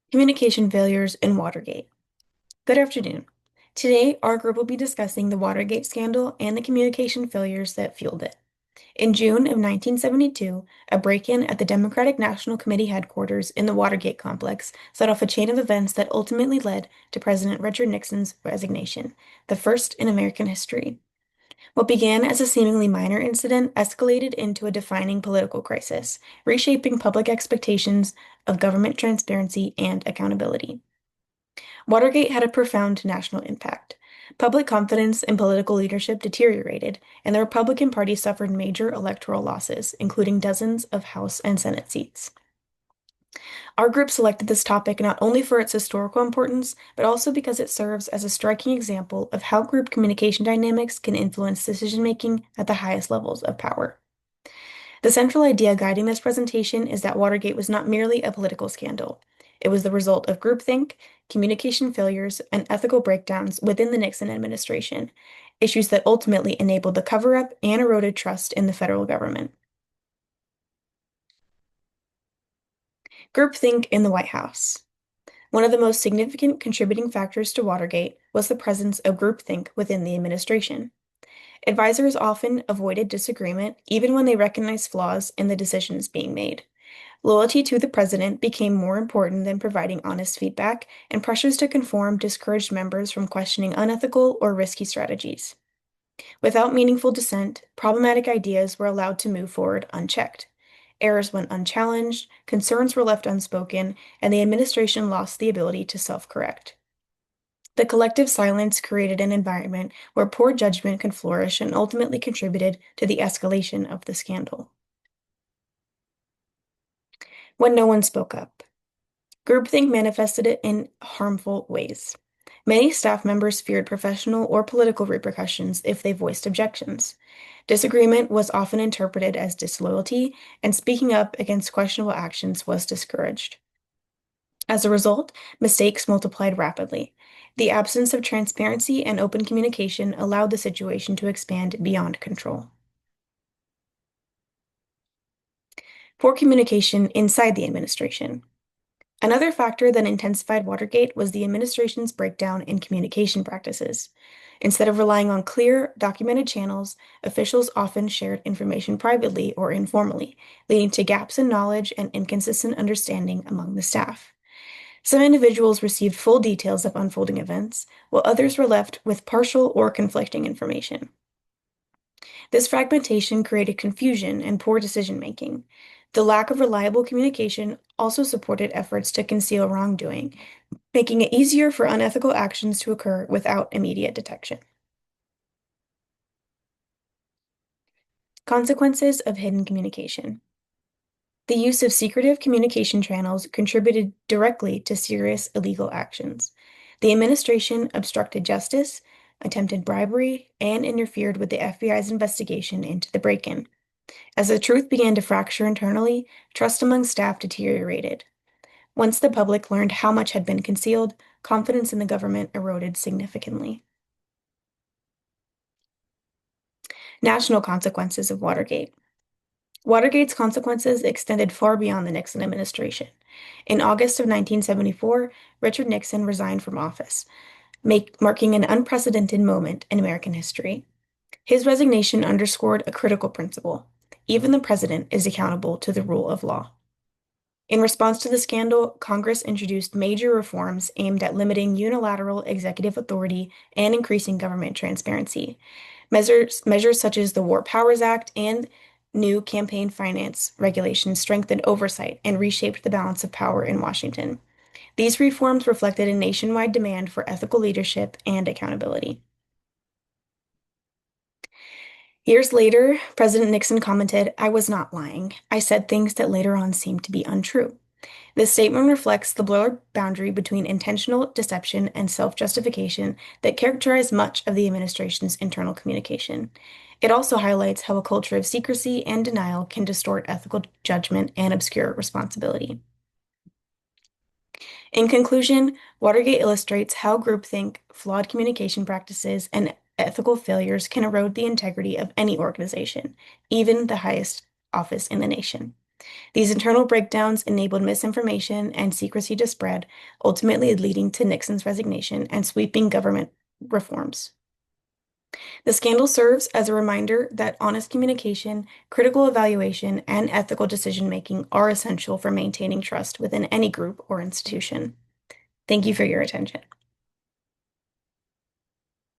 Communication failures in Watergate. Good afternoon. Today, our group will be discussing the Watergate scandal and the communication failures that fueled it. In June of 1972, a break-in at the Democratic National Committee headquarters in the Watergate complex set off a chain of events that ultimately led to President Richard Nixon's resignation, the first in American history. What began as a seemingly minor incident escalated into a defining political crisis, reshaping public expectations of government transparency and accountability. Watergate had a profound national impact. Public confidence in political leadership deteriorated, and the Republican Party suffered major electoral losses, including dozens of House and Senate seats. Our group selected this topic not only for its historical importance, but also because it serves as a striking example of how group communication dynamics can influence decision-making at the highest levels of power. The central idea guiding this presentation is that Watergate was not merely a political scandal. It was the result of groupthink, communication failures, and ethical breakdowns within the Nixon administration, issues that ultimately enabled the cover-up and eroded trust in the federal government. Groupthink in the White House. One of the most significant contributing factors to Watergate was the presence of groupthink within the administration. Advisors often avoided disagreement even when they recognized flaws in the decisions being made. Loyalty to the president became more important than providing honest feedback, and pressures to conform discouraged members from questioning unethical or risky strategies. Without meaningful dissent, problematic ideas were allowed to move forward unchecked. Errors went unchallenged, concerns were left unspoken, and the administration lost the ability to self-correct. The collective silence created an environment where poor judgment could flourish and ultimately contributed to the escalation of the scandal. When no one spoke up. Groupthink manifested it in harmful ways. Many staff members feared professional or political repercussions if they voiced objections. Disagreement was often interpreted as disloyalty, and speaking up against questionable actions was discouraged. As a result, mistakes multiplied rapidly. The absence of transparency and open communication allowed the situation to expand beyond control. Poor communication inside the administration. Another factor that intensified Watergate was the administration's breakdown in communication practices. Instead of relying on clear, documented channels, officials often shared information privately or informally, leading to gaps in knowledge and inconsistent understanding among the staff. Some individuals received full details of unfolding events, while others were left with partial or conflicting information. This fragmentation created confusion and poor decision-making. The lack of reliable communication also supported efforts to conceal wrongdoing, making it easier for unethical actions to occur without immediate detection. Consequences of hidden communication. The use of secretive communication channels contributed directly to serious illegal actions. The administration obstructed justice, attempted bribery, and interfered with the FBI's investigation into the break-in. As the truth began to fracture internally, trust among staff deteriorated. Once the public learned how much had been concealed, confidence in the government eroded significantly. National consequences of Watergate. Watergate's consequences extended far beyond the Nixon administration. In August of 1974, Richard Nixon resigned from office, marking an unprecedented moment in American history. His resignation underscored a critical principle. Even the president is accountable to the rule of law. In response to the scandal, Congress introduced major reforms aimed at limiting unilateral executive authority and increasing government transparency. Measures such as the War Powers Act and new campaign finance regulations strengthened oversight and reshaped the balance of power in Washington. These reforms reflected a nationwide demand for ethical leadership and accountability. Years later, President Nixon commented, "I was not lying. I said things that later on seemed to be untrue." This statement reflects the blurred boundary between intentional deception and self-justification that characterized much of the administration's internal communication. It also highlights how a culture of secrecy and denial can distort ethical judgment and obscure responsibility. In conclusion, Watergate illustrates how groupthink, flawed communication practices, and ethical failures can erode the integrity of any organization, even the highest office in the nation. These internal breakdowns enabled misinformation and secrecy to spread, ultimately leading to Nixon's resignation and sweeping government reforms. The scandal serves as a reminder that honest communication, critical evaluation, and ethical decision-making are essential for maintaining trust within any group or institution. Thank you for your attention.